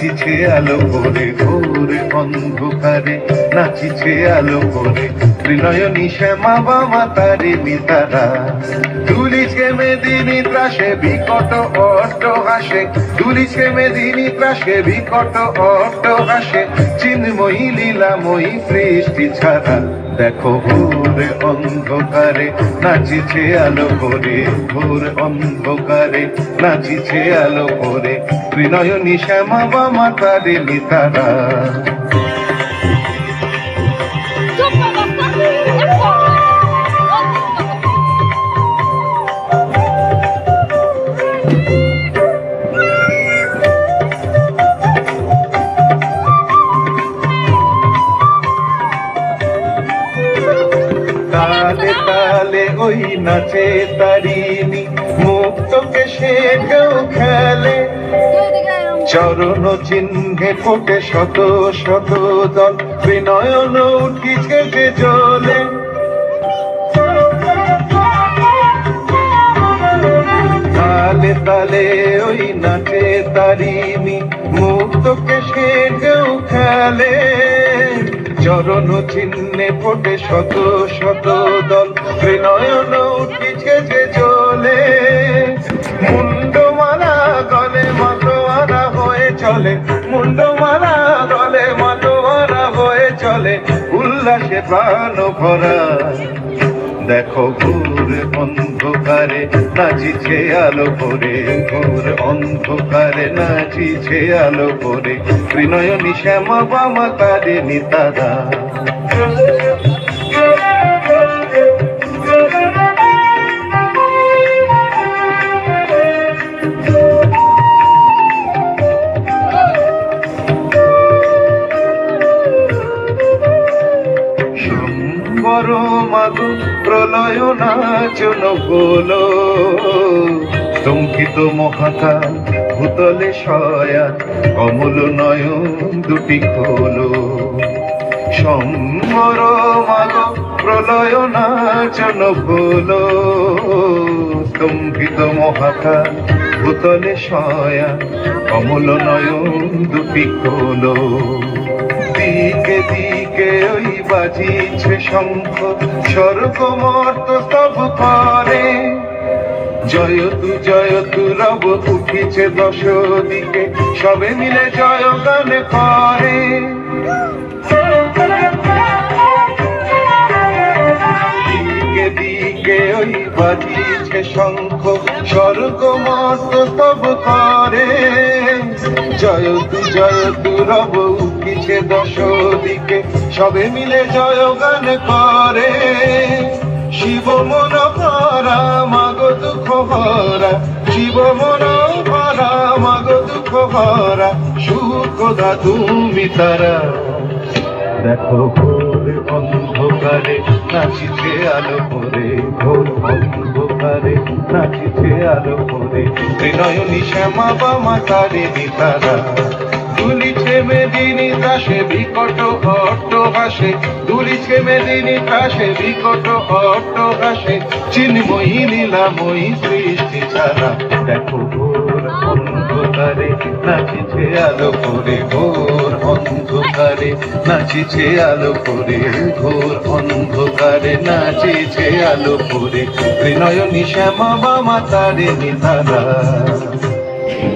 নাচিছে আলো করে ঘোর অন্ধকারে, নাচিছে আলো করে ত্রিনয়নী শ্যামা বামা তারে নিতারা। দুলিছে মেদিনী ত্রাসে বিকট অট্ট হাসে, দুলিছে মেদিনী ত্রাসে বিকট অট্ট হাসে, চিন্ময়ী লীলাময়ী সৃষ্টি ছাড়া। দেখো ঘোর অন্ধকারে নাচিছে আলো করে, ঘোর অন্ধকারে নাচিছে আলো করে ত্রিনয়নী শ্যামা বামা তারে নিতারা। তালে তালে ওই নাচে তারিণী, মুক্তকে সে কেউ খেলে, চরণ চিহ্নে ফোটে শত শত দল, বিনয়ন উঠিছে যে জলে। তালে তালে ওই নাচে তারিণী, মুক্তকে সে কেউ খেলে, চরণ চিহ্নে ফোটে শত শত দল, বিনয়ন উঠিছে যে জলে। মুন্ডমালা গলে মাতোয়ারা হয়ে চলে, মুন্ডমালা গলে মাতোয়ারা হয়ে চলে, উল্লাসে প্রাণ ভরা। দেখো ঘোর অন্ধকারে নাচিছে আলো করে, ঘোর অন্ধকারে নাচিছে আলো করে ত্রিনয়নী শ্যামা বামা তারে নিতারা। বড় মাগো প্রলয় নাচন হলো, স্তম্ভিত মহাকাল ভূতলে শয়ান, কমল নয়ন দুটি খোলো। সম্বর মাগো প্রলয় নাচন হলো, স্তম্ভিত মহাকাল ভূতলে শয়ান, কমল নয়ন দুটি খোলো। দিকে দিকে ওই বাজিছে শঙ্খ, স্বর্গ মর্ত স্তব করে, জয়তু রব উঠিছে দশ দিকে, সবে মিলে জয় গান করে। দিকে দিকে ওই বাজিছে শঙ্খ, স্বর্গ মর্ত স্তব করে, জয়তু রব উঠিছে দশ দিকে, সবে মিলে জয় গান করে। শিব মন ভরা মাগো দুঃখ ভরা, শিব মন ভরা মাগো দুঃখ ভরা, সুখদা তুমি তারা। দেখো ঘোর অন্ধকারে নাচিছে আলো করে, ঘোর অন্ধকারে নাচিছে আলো করে ত্রিনয়নী শ্যামা বামা তারে নিতারা। দুলিছে মেদিনী ত্রাসে বিকট অট্ট হাসে, দুলিছে মেদিনী ত্রাসে বিকট অট্ট হাসে, চিন্ময়ী লীলাময়ী সৃষ্টি ছাড়া। দেখো ঘোর অন্ধকারে নাচিছে আলো করে, ঘোর অন্ধকারে নাচিছে আলো করে, ঘোর অন্ধকারে নাচিছে আলো করে ত্রিনয়নী শ্যামা বামা তারে নিতারা।